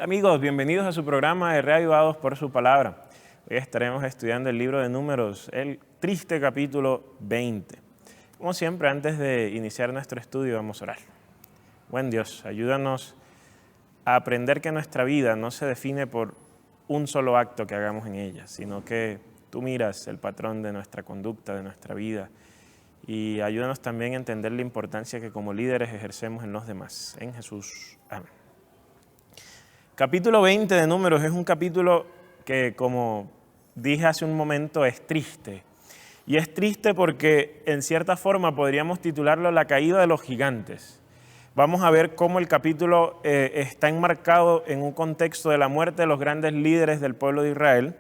Amigos, bienvenidos a su programa de Reavivados por su Palabra. Hoy estaremos estudiando el libro de Números, el triste capítulo 20. Como siempre, antes de iniciar nuestro estudio, vamos a orar. Buen Dios, ayúdanos a aprender que nuestra vida no se define por un solo acto que hagamos en ella, sino que tú miras el patrón de nuestra conducta, de nuestra vida, y ayúdanos también a entender la importancia que como líderes ejercemos en los demás. En Jesús. Amén. Capítulo 20 de Números es un capítulo que, como dije hace un momento, es triste. Y es triste porque, en cierta forma, podríamos titularlo La caída de los gigantes. Vamos a ver cómo el capítulo está enmarcado en un contexto de la muerte de los grandes líderes del pueblo de Israel.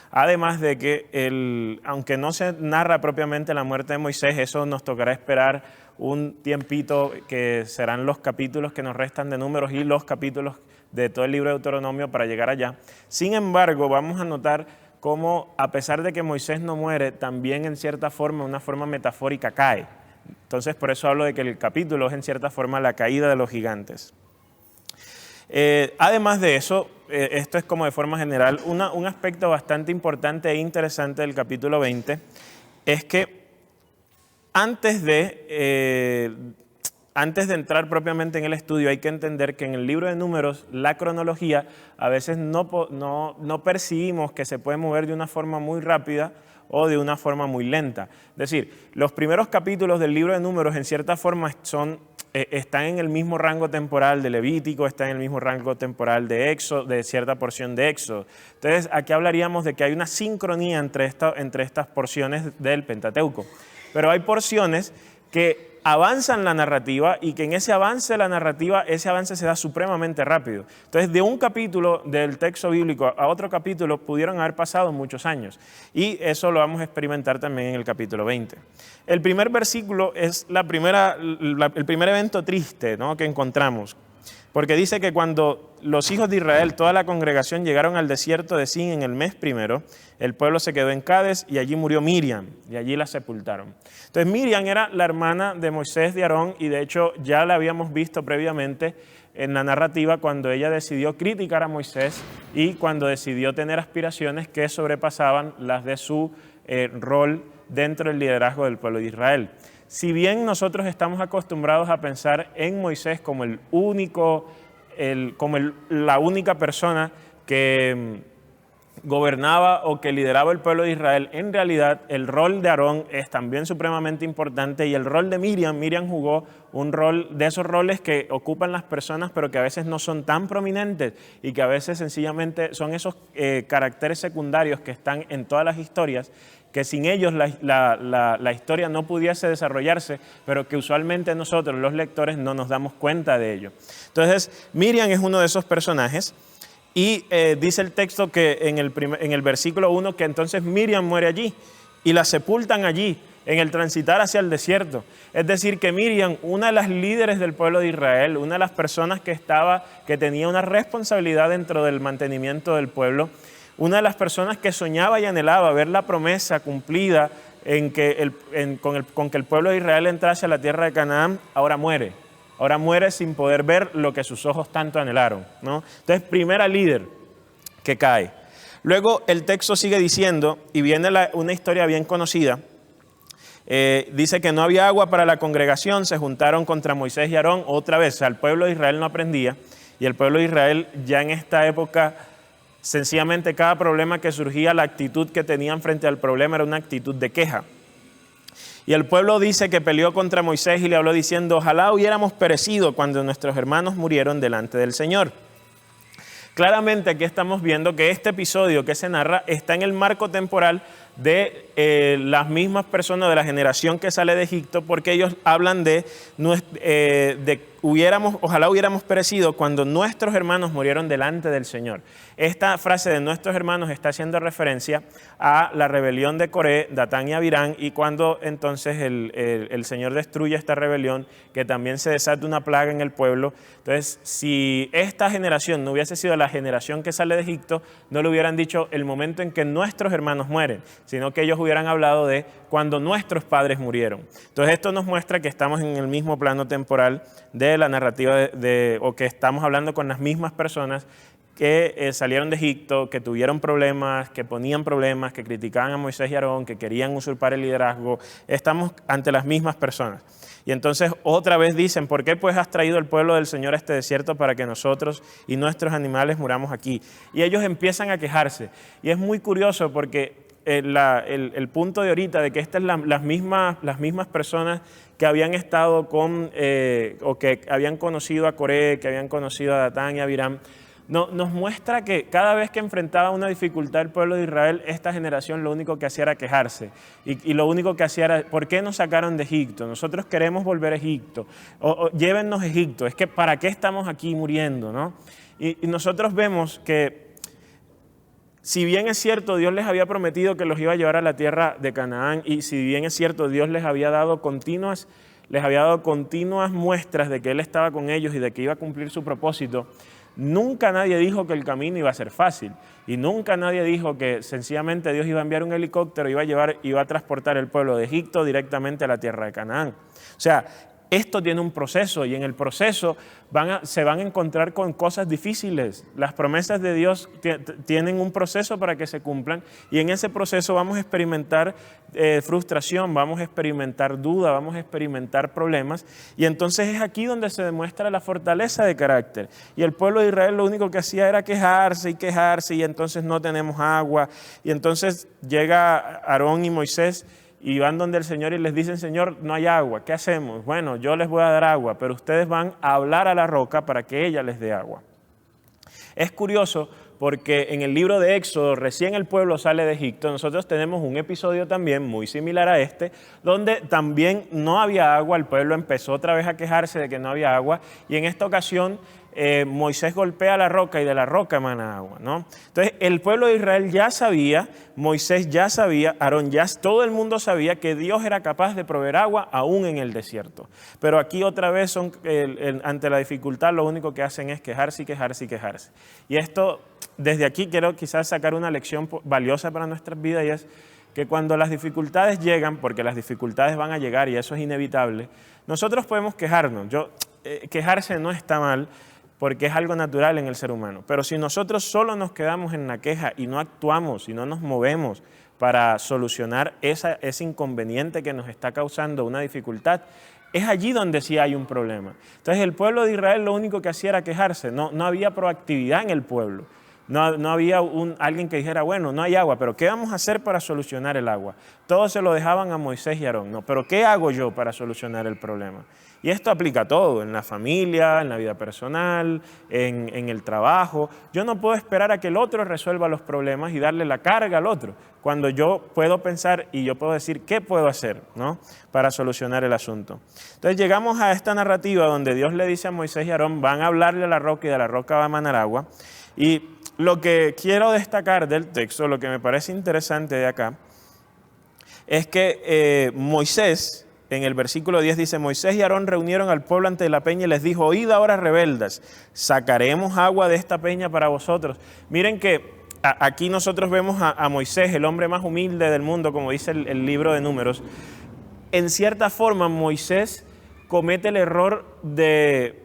Además de que, aunque no se narra propiamente la muerte de Moisés, eso nos tocará esperar un tiempito que serán los capítulos que nos restan de Números y los capítulos de todo el libro de Deuteronomio para llegar allá. Sin embargo, vamos a notar cómo, a pesar de que Moisés no muere, también en cierta forma, una forma metafórica, cae. Entonces, por eso hablo de que el capítulo es en cierta forma la caída de los gigantes. Además de eso, esto es como de forma general, un aspecto bastante importante e interesante del capítulo 20 es que antes de entrar propiamente en el estudio hay que entender que en el libro de Números la cronología a veces no percibimos que se puede mover de una forma muy rápida o de una forma muy lenta. Es decir, los primeros capítulos del libro de Números en cierta forma están en el mismo rango temporal de Levítico, están en el mismo rango temporal de Éxodo, de cierta porción de Éxodo. Entonces, aquí hablaríamos de que hay una sincronía entre estas porciones del Pentateuco. Pero hay porciones que avanzan la narrativa y que en ese avance de la narrativa, ese avance se da supremamente rápido. Entonces, de un capítulo del texto bíblico a otro capítulo pudieron haber pasado muchos años. Y eso lo vamos a experimentar también en el capítulo 20. El primer versículo es el primer evento triste, ¿no?, que encontramos. Porque dice que cuando los hijos de Israel, toda la congregación, llegaron al desierto de Sin en el mes primero, el pueblo se quedó en Cades y allí murió Miriam y allí la sepultaron. Entonces Miriam era la hermana de Moisés, de Aarón, y de hecho ya la habíamos visto previamente en la narrativa cuando ella decidió criticar a Moisés y cuando decidió tener aspiraciones que sobrepasaban las de su rol dentro del liderazgo del pueblo de Israel. Si bien nosotros estamos acostumbrados a pensar en Moisés como la única persona que gobernaba o que lideraba el pueblo de Israel, en realidad el rol de Aarón es también supremamente importante y el rol de Miriam jugó un rol de esos roles que ocupan las personas pero que a veces no son tan prominentes y que a veces sencillamente son esos caracteres secundarios que están en todas las historias, que sin ellos la historia no pudiese desarrollarse, pero que usualmente nosotros los lectores no nos damos cuenta de ello. Entonces Miriam es uno de esos personajes. Y dice el texto que en el versículo 1 que entonces Miriam muere allí y la sepultan allí en el transitar hacia el desierto. Es decir, que Miriam, una de las líderes del pueblo de Israel, una de las personas que tenía una responsabilidad dentro del mantenimiento del pueblo, una de las personas que soñaba y anhelaba ver la promesa cumplida con que el pueblo de Israel entrase a la tierra de Canaán, ahora muere. Ahora muere sin poder ver lo que sus ojos tanto anhelaron, ¿no? Entonces, primera líder que cae. Luego el texto sigue diciendo, y viene una historia bien conocida, dice que no había agua para la congregación, se juntaron contra Moisés y Aarón otra vez. O sea, el pueblo de Israel no aprendía, y el pueblo de Israel ya en esta época, sencillamente cada problema que surgía, la actitud que tenían frente al problema era una actitud de queja. Y el pueblo dice que peleó contra Moisés y le habló diciendo: ojalá hubiéramos perecido cuando nuestros hermanos murieron delante del Señor. Claramente aquí estamos viendo que este episodio que se narra está en el marco temporal de las mismas personas de la generación que sale de Egipto, porque ellos hablan de ojalá hubiéramos perecido cuando nuestros hermanos murieron delante del Señor. Esta frase de nuestros hermanos está haciendo referencia a la rebelión de Coré, Datán y Abirán, y cuando entonces el Señor destruye esta rebelión, que también se desata una plaga en el pueblo. Entonces, si esta generación no hubiese sido la generación que sale de Egipto, no le hubieran dicho el momento en que nuestros hermanos mueren, sino que ellos hubieran hablado de cuando nuestros padres murieron. Entonces, esto nos muestra que estamos en el mismo plano temporal de la narrativa o que estamos hablando con las mismas personas que salieron de Egipto, que tuvieron problemas, que ponían problemas, que criticaban a Moisés y Aarón, que querían usurpar el liderazgo. Estamos ante las mismas personas. Y entonces otra vez dicen, ¿por qué pues has traído el pueblo del Señor a este desierto para que nosotros y nuestros animales muramos aquí? Y ellos empiezan a quejarse. Y es muy curioso porque el punto de ahorita de que estas son las mismas personas que habían estado con, o que habían conocido a Coré, que habían conocido a Datán y a Abiram, nos muestra que cada vez que enfrentaba una dificultad el pueblo de Israel, esta generación lo único que hacía era quejarse. Y lo único que hacía era, ¿por qué nos sacaron de Egipto? Nosotros queremos volver a Egipto. O llévennos a Egipto. Es que ¿para qué estamos aquí muriendo, no? Y nosotros vemos que, si bien es cierto, Dios les había prometido que los iba a llevar a la tierra de Canaán, y si bien es cierto, Dios les había dado continuas muestras de que Él estaba con ellos y de que iba a cumplir su propósito, nunca nadie dijo que el camino iba a ser fácil, y nunca nadie dijo que sencillamente Dios iba a enviar un helicóptero y iba a transportar el pueblo de Egipto directamente a la tierra de Canaán. O sea, esto tiene un proceso, y en el proceso se van a encontrar con cosas difíciles. Las promesas de Dios tienen un proceso para que se cumplan, y en ese proceso vamos a experimentar frustración, vamos a experimentar duda, vamos a experimentar problemas, y entonces es aquí donde se demuestra la fortaleza de carácter. Y el pueblo de Israel lo único que hacía era quejarse, y entonces no tenemos agua, y entonces llega Aarón y Moisés, y van donde el Señor y les dicen, Señor, no hay agua, ¿qué hacemos? Bueno, yo les voy a dar agua, pero ustedes van a hablar a la roca para que ella les dé agua. Es curioso porque en el libro de Éxodo, recién el pueblo sale de Egipto, nosotros tenemos un episodio también muy similar a este, donde también no había agua, el pueblo empezó otra vez a quejarse de que no había agua, y en esta ocasión Moisés golpea la roca y de la roca emana agua, ¿no? Entonces el pueblo de Israel ya sabía, Moisés ya sabía, Aarón ya, todo el mundo sabía que Dios era capaz de proveer agua aún en el desierto. Pero aquí otra vez ante la dificultad lo único que hacen es quejarse y quejarse y quejarse. Y esto, desde aquí quiero quizás sacar una lección valiosa para nuestras vidas, y es que cuando las dificultades llegan, porque las dificultades van a llegar y eso es inevitable, nosotros podemos quejarnos. Quejarse no está mal, porque es algo natural en el ser humano. Pero si nosotros solo nos quedamos en la queja y no actuamos y no nos movemos para solucionar ese inconveniente que nos está causando una dificultad, es allí donde sí hay un problema. Entonces el pueblo de Israel lo único que hacía era quejarse, no había proactividad en el pueblo. No había alguien que dijera, bueno, no hay agua, pero ¿qué vamos a hacer para solucionar el agua? Todos se lo dejaban a Moisés y Aarón. No, pero ¿qué hago yo para solucionar el problema? Y esto aplica a todo, en la familia, en la vida personal, en el trabajo. Yo no puedo esperar a que el otro resuelva los problemas y darle la carga al otro, cuando yo puedo pensar y yo puedo decir qué puedo hacer, ¿no?, para solucionar el asunto. Entonces llegamos a esta narrativa donde Dios le dice a Moisés y Aarón, van a hablarle a la roca y de la roca va a emanar agua. Y lo que quiero destacar del texto, lo que me parece interesante de acá, es que Moisés, en el versículo 10 dice, Moisés y Aarón reunieron al pueblo ante la peña y les dijo, oíd ahora rebeldes, sacaremos agua de esta peña para vosotros. Miren que aquí nosotros vemos a Moisés, el hombre más humilde del mundo, como dice el libro de Números. En cierta forma, Moisés comete el error de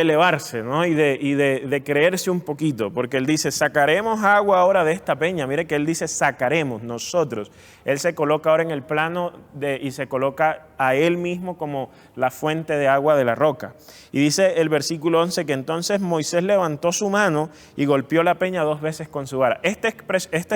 elevarse, ¿no?, y de creerse un poquito, porque él dice, sacaremos agua ahora de esta peña. Mire que él dice, sacaremos, nosotros. Él se coloca ahora en el plano y se coloca a él mismo como la fuente de agua de la roca. Y dice el versículo 11 que entonces Moisés levantó su mano y golpeó la peña 2 veces con su vara. Esta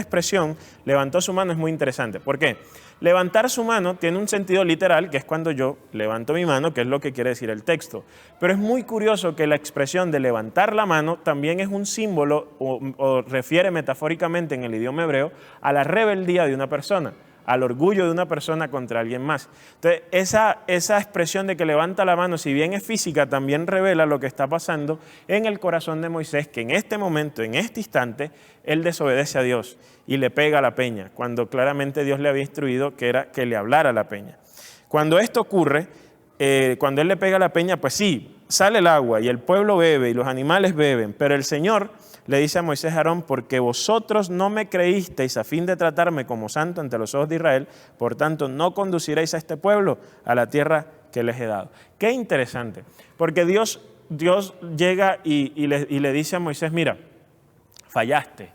expresión, levantó su mano, es muy interesante. ¿Por qué? Levantar su mano tiene un sentido literal, que es cuando yo levanto mi mano, que es lo que quiere decir el texto. Pero es muy curioso que la expresión de levantar la mano también es un símbolo o refiere metafóricamente en el idioma hebreo a la rebeldía de una persona, al orgullo de una persona contra alguien más. Entonces, esa expresión de que levanta la mano, si bien es física, también revela lo que está pasando en el corazón de Moisés, que en este momento, en este instante, él desobedece a Dios y le pega a la peña, cuando claramente Dios le había instruido que era que le hablara a la peña. Cuando esto ocurre, cuando él le pega a la peña, pues sí, sale el agua y el pueblo bebe y los animales beben, pero el Señor le dice a Moisés y Aarón, porque vosotros no me creísteis a fin de tratarme como santo ante los ojos de Israel, por tanto no conduciréis a este pueblo a la tierra que les he dado. Qué interesante, porque Dios llega y le dice a Moisés, mira, fallaste.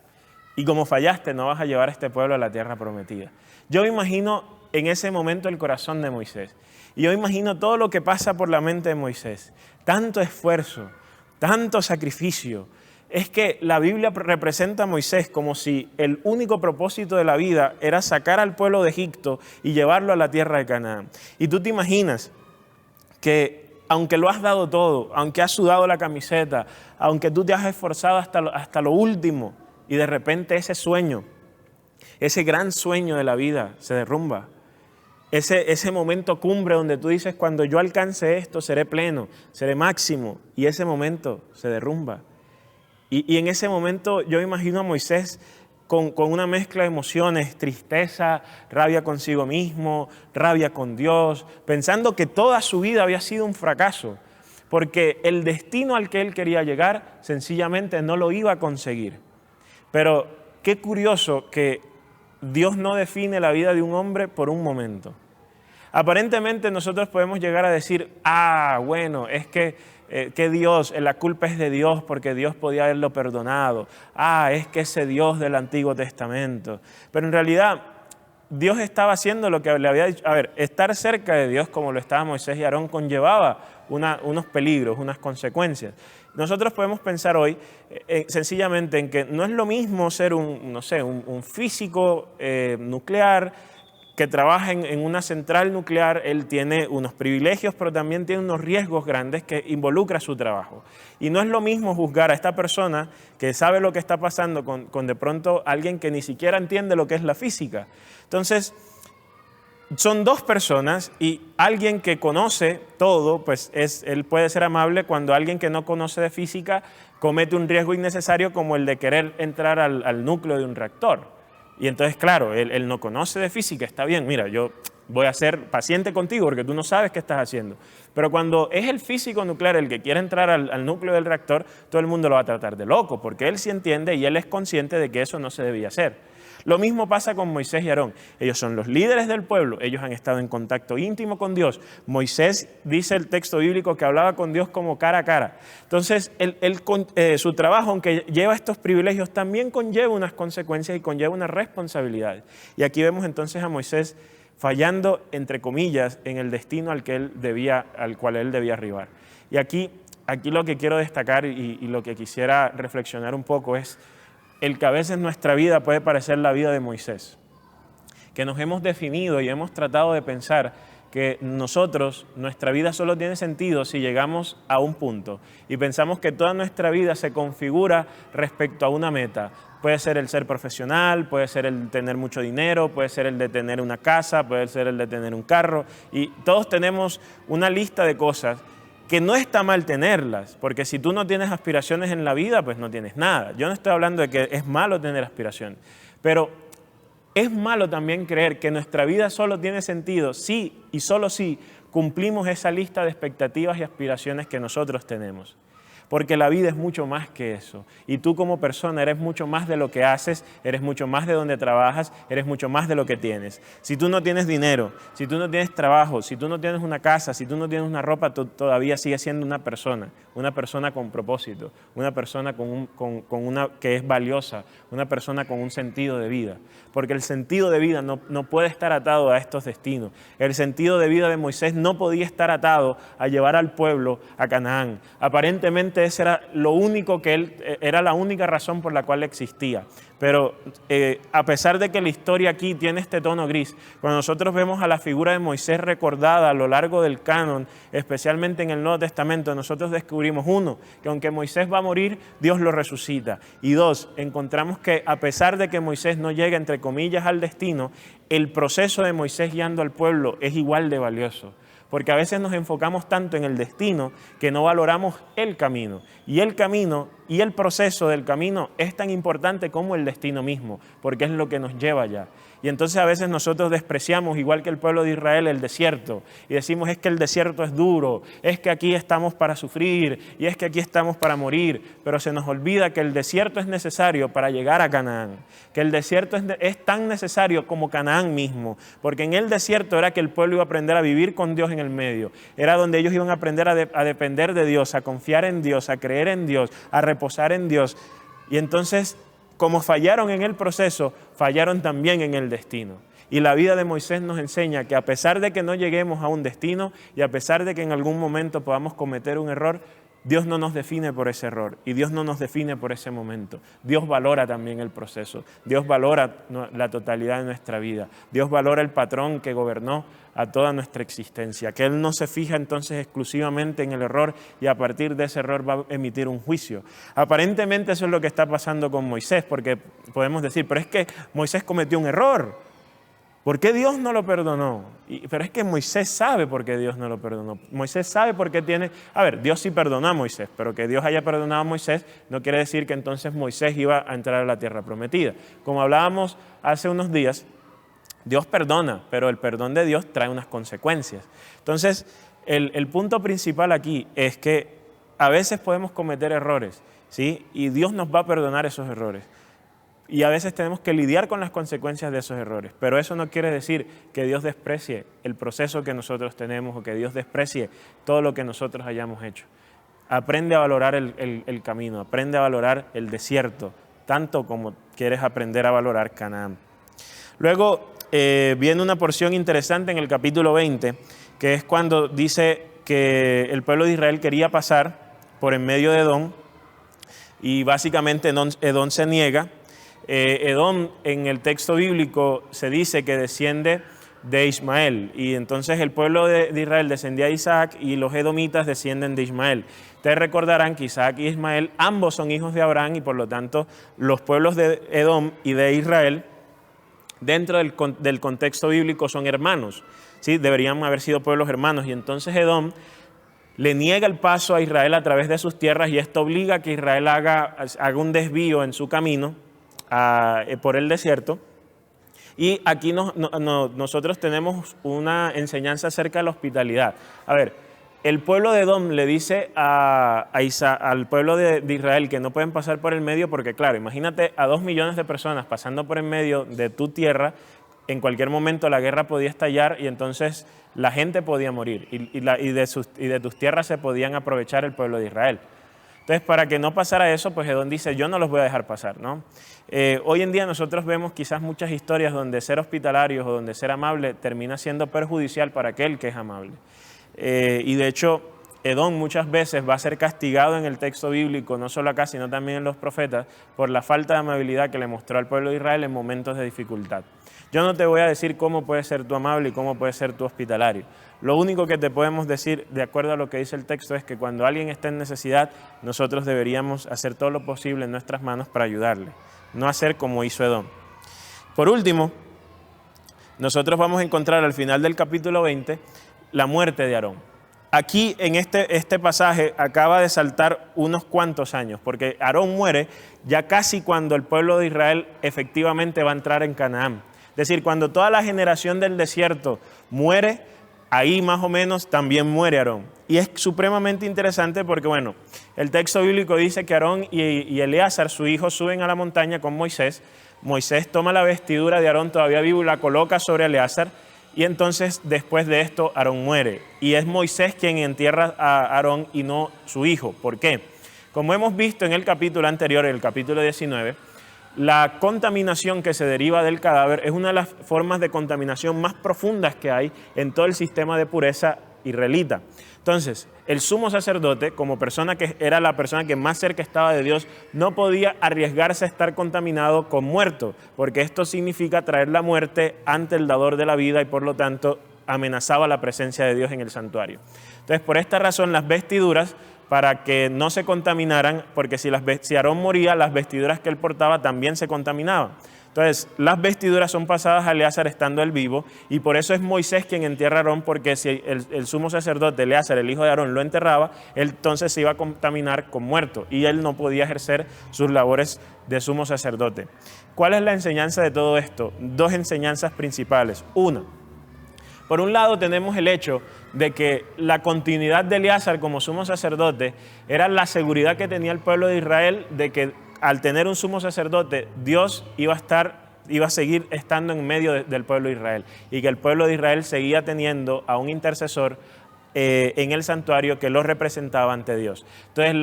Y como fallaste, no vas a llevar a este pueblo a la tierra prometida. Yo me imagino en ese momento el corazón de Moisés. Y yo me imagino todo lo que pasa por la mente de Moisés. Tanto esfuerzo, tanto sacrificio. Es que la Biblia representa a Moisés como si el único propósito de la vida era sacar al pueblo de Egipto y llevarlo a la tierra de Canaán. Y tú te imaginas que aunque lo has dado todo, aunque has sudado la camiseta, aunque tú te has esforzado hasta lo último, y de repente ese sueño, ese gran sueño de la vida se derrumba. Ese momento cumbre donde tú dices, cuando yo alcance esto, seré pleno, seré máximo, y ese momento se derrumba. Y en ese momento yo imagino a Moisés con una mezcla de emociones, tristeza, rabia consigo mismo, rabia con Dios, pensando que toda su vida había sido un fracaso, porque el destino al que él quería llegar sencillamente no lo iba a conseguir. Pero qué curioso que Dios no define la vida de un hombre por un momento. Aparentemente nosotros podemos llegar a decir, bueno, es que Dios, la culpa es de Dios porque Dios podía haberlo perdonado. Es que ese Dios del Antiguo Testamento. Pero en realidad Dios estaba haciendo lo que le había dicho. A ver, estar cerca de Dios como lo estaban Moisés y Aarón conllevaba unos peligros, unas consecuencias. Nosotros podemos pensar hoy sencillamente en que no es lo mismo ser un físico nuclear que trabaja en una central nuclear. Él tiene unos privilegios, pero también tiene unos riesgos grandes que involucra su trabajo. Y no es lo mismo juzgar a esta persona que sabe lo que está pasando con de pronto alguien que ni siquiera entiende lo que es la física. Entonces, son dos personas y alguien que conoce todo, pues él puede ser amable cuando alguien que no conoce de física comete un riesgo innecesario como el de querer entrar al núcleo de un reactor. Y entonces, claro, él no conoce de física, está bien, mira, yo voy a ser paciente contigo porque tú no sabes qué estás haciendo. Pero cuando es el físico nuclear el que quiere entrar al núcleo del reactor, todo el mundo lo va a tratar de loco, porque él sí entiende y él es consciente de que eso no se debía hacer. Lo mismo pasa con Moisés y Aarón. Ellos son los líderes del pueblo, ellos han estado en contacto íntimo con Dios. Moisés, dice el texto bíblico, que hablaba con Dios como cara a cara. Entonces, su trabajo, aunque lleva estos privilegios, también conlleva unas consecuencias y conlleva unas responsabilidades. Y aquí vemos entonces a Moisés fallando, entre comillas, en el destino al cual él debía arribar. Y aquí lo que quiero destacar y lo que quisiera reflexionar un poco es el que a veces nuestra vida puede parecer la vida de Moisés, que nos hemos definido y hemos tratado de pensar que nuestra vida solo tiene sentido si llegamos a un punto y pensamos que toda nuestra vida se configura respecto a una meta. Puede ser el ser profesional, puede ser el tener mucho dinero, puede ser el de tener una casa, puede ser el de tener un carro, y todos tenemos una lista de cosas que no está mal tenerlas, porque si tú no tienes aspiraciones en la vida, pues no tienes nada. Yo no estoy hablando de que es malo tener aspiraciones, pero es malo también creer que nuestra vida solo tiene sentido si y solo si cumplimos esa lista de expectativas y aspiraciones que nosotros tenemos. Porque la vida es mucho más que eso. Y tú como persona eres mucho más de lo que haces, eres mucho más de donde trabajas, eres mucho más de lo que tienes. Si tú no tienes dinero, si tú no tienes trabajo, si tú no tienes una casa, si tú no tienes una ropa, tú todavía sigues siendo una persona con propósito, una persona que es valiosa, una persona con un sentido de vida. Porque el sentido de vida no puede estar atado a estos destinos. El sentido de vida de Moisés no podía estar atado a llevar al pueblo a Canaán. Aparentemente ese era era la única razón por la cual existía. Pero a pesar de que la historia aquí tiene este tono gris, cuando nosotros vemos a la figura de Moisés recordada a lo largo del canon, especialmente en el Nuevo Testamento, nosotros descubrimos, uno, que aunque Moisés va a morir, Dios lo resucita. Y dos, encontramos que a pesar de que Moisés no llega, entre comillas, al destino, el proceso de Moisés guiando al pueblo es igual de valioso. Porque a veces nos enfocamos tanto en el destino que no valoramos el camino. Y el camino y el proceso del camino es tan importante como el destino mismo, porque es lo que nos lleva allá. Y entonces a veces nosotros despreciamos, igual que el pueblo de Israel, el desierto. Y decimos, es que el desierto es duro, es que aquí estamos para sufrir, y es que aquí estamos para morir. Pero se nos olvida que el desierto es necesario para llegar a Canaán. Que el desierto es tan necesario como Canaán mismo. Porque en el desierto era que el pueblo iba a aprender a vivir con Dios en el medio. Era donde ellos iban a aprender a depender de Dios, a confiar en Dios, a creer en Dios, a reposar en Dios. Y entonces, como fallaron en el proceso, fallaron también en el destino. Y la vida de Moisés nos enseña que a pesar de que no lleguemos a un destino y a pesar de que en algún momento podamos cometer un error, Dios no nos define por ese error y Dios no nos define por ese momento. Dios valora también el proceso. Dios valora la totalidad de nuestra vida. Dios valora el patrón que gobernó a toda nuestra existencia. Que Él no se fija entonces exclusivamente en el error y a partir de ese error va a emitir un juicio. Aparentemente eso es lo que está pasando con Moisés, porque podemos decir, pero es que Moisés cometió un error. ¿Por qué Dios no lo perdonó? Pero es que Moisés sabe por qué Dios no lo perdonó. Moisés sabe por qué tiene... A ver, Dios sí perdonó a Moisés, pero que Dios haya perdonado a Moisés no quiere decir que entonces Moisés iba a entrar a la tierra prometida. Como hablábamos hace unos días, Dios perdona, pero el perdón de Dios trae unas consecuencias. Entonces, el punto principal aquí es que a veces podemos cometer errores, ¿sí? Y Dios nos va a perdonar esos errores. Y a veces tenemos que lidiar con las consecuencias de esos errores. Pero eso no quiere decir que Dios desprecie el proceso que nosotros tenemos o que Dios desprecie todo lo que nosotros hayamos hecho. Aprende a valorar el camino, aprende a valorar el desierto, tanto como quieres aprender a valorar Canaán. Luego viene una porción interesante en el capítulo 20, que es cuando dice que el pueblo de Israel quería pasar por en medio de Edom y básicamente Edom se niega. Edom en el texto bíblico se dice que desciende de Ismael y entonces el pueblo de Israel descendía de Isaac y los edomitas descienden de Ismael. Ustedes recordarán que Isaac y Ismael ambos son hijos de Abraham y por lo tanto los pueblos de Edom y de Israel dentro del contexto bíblico son hermanos, ¿sí? Deberían haber sido pueblos hermanos y entonces Edom le niega el paso a Israel a través de sus tierras y esto obliga a que Israel haga un desvío en su camino por el desierto. Y aquí nosotros tenemos una enseñanza acerca de la hospitalidad. A ver, el pueblo de Edom le dice al pueblo de Israel que no pueden pasar por el medio porque, claro, imagínate a 2 millones de personas pasando por el medio de tu tierra, en cualquier momento la guerra podía estallar y entonces la gente podía morir y de tus tierras se podían aprovechar el pueblo de Israel. Entonces, para que no pasara eso, pues Edom dice, yo no los voy a dejar pasar, ¿no? Hoy en día nosotros vemos quizás muchas historias donde ser hospitalarios o donde ser amable termina siendo perjudicial para aquel que es amable. Y de hecho, Edom muchas veces va a ser castigado en el texto bíblico, no solo acá, sino también en los profetas, por la falta de amabilidad que le mostró al pueblo de Israel en momentos de dificultad. Yo no te voy a decir cómo puedes ser tú amable y cómo puedes ser tú hospitalario. Lo único que te podemos decir, de acuerdo a lo que dice el texto, es que cuando alguien está en necesidad, nosotros deberíamos hacer todo lo posible en nuestras manos para ayudarle, no hacer como hizo Edom. Por último, nosotros vamos a encontrar al final del capítulo 20 la muerte de Aarón. Aquí en este pasaje acaba de saltar unos cuantos años, porque Aarón muere ya casi cuando el pueblo de Israel efectivamente va a entrar en Canaán. Es decir, cuando toda la generación del desierto muere, ahí más o menos también muere Aarón. Y es supremamente interesante porque, bueno, el texto bíblico dice que Aarón y Eleazar, su hijo, suben a la montaña con Moisés. Moisés toma la vestidura de Aarón todavía vivo y la coloca sobre Eleazar. Y entonces, después de esto, Aarón muere. Y es Moisés quien entierra a Aarón y no su hijo. ¿Por qué? Como hemos visto en el capítulo anterior, en el capítulo 19, la contaminación que se deriva del cadáver es una de las formas de contaminación más profundas que hay en todo el sistema de pureza israelita. Entonces, el sumo sacerdote, como persona que era la persona que más cerca estaba de Dios, no podía arriesgarse a estar contaminado con muerto, porque esto significa traer la muerte ante el dador de la vida y por lo tanto amenazaba la presencia de Dios en el santuario. Entonces, por esta razón, las vestiduras, para que no se contaminaran, porque si Aarón moría, las vestiduras que él portaba también se contaminaban. Entonces, las vestiduras son pasadas a Eleazar estando él vivo, y por eso es Moisés quien entierra a Aarón, porque si el sumo sacerdote Eleazar, el hijo de Aarón, lo enterraba, él entonces se iba a contaminar con muerto, y él no podía ejercer sus labores de sumo sacerdote. ¿Cuál es la enseñanza de todo esto? 2 enseñanzas principales. Una, por un lado tenemos el hecho de que la continuidad de Eleazar como sumo sacerdote era la seguridad que tenía el pueblo de Israel de que al tener un sumo sacerdote, Dios iba a seguir estando en medio del pueblo de Israel y que el pueblo de Israel seguía teniendo a un intercesor en el santuario que lo representaba ante Dios. Entonces,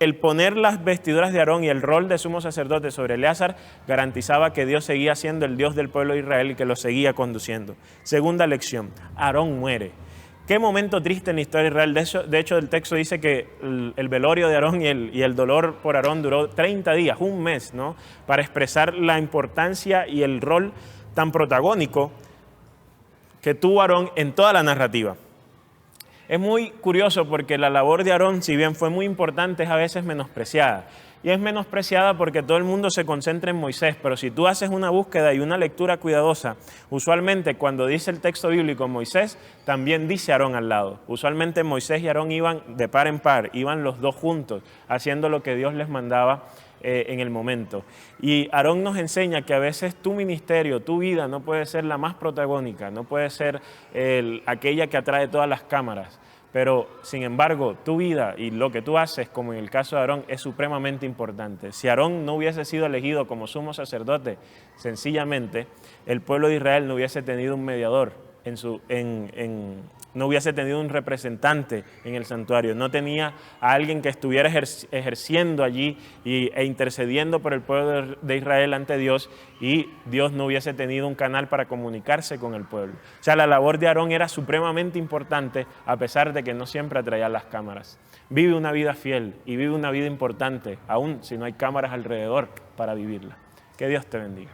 el el poner las vestiduras de Aarón y el rol de sumo sacerdote sobre Eleazar garantizaba que Dios seguía siendo el Dios del pueblo de Israel y que lo seguía conduciendo. Segunda lección, Aarón muere. Qué momento triste en la historia de Israel. De hecho, el texto dice que el velorio de Aarón y el dolor por Aarón duró 30 días, un mes, ¿no? Para expresar la importancia y el rol tan protagónico que tuvo Aarón en toda la narrativa. Es muy curioso porque la labor de Aarón, si bien fue muy importante, es a veces menospreciada. Y es menospreciada porque todo el mundo se concentra en Moisés, pero si tú haces una búsqueda y una lectura cuidadosa, usualmente cuando dice el texto bíblico Moisés, también dice Aarón al lado. Usualmente Moisés y Aarón iban de par en par, iban los dos juntos, haciendo lo que Dios les mandaba en el momento. Y Aarón nos enseña que a veces tu ministerio, tu vida no puede ser la más protagónica, no puede ser aquella que atrae todas las cámaras. Pero, sin embargo, tu vida y lo que tú haces, como en el caso de Aarón, es supremamente importante. Si Aarón no hubiese sido elegido como sumo sacerdote, sencillamente el pueblo de Israel no hubiese tenido un mediador, no hubiese tenido un representante en el santuario, no tenía a alguien que estuviera ejerciendo allí e intercediendo por el pueblo de Israel ante Dios, y Dios no hubiese tenido un canal para comunicarse con el pueblo. O sea, la labor de Aarón era supremamente importante a pesar de que no siempre atraía las cámaras. Vive una vida fiel y vive una vida importante, aun si no hay cámaras alrededor para vivirla. Que Dios te bendiga.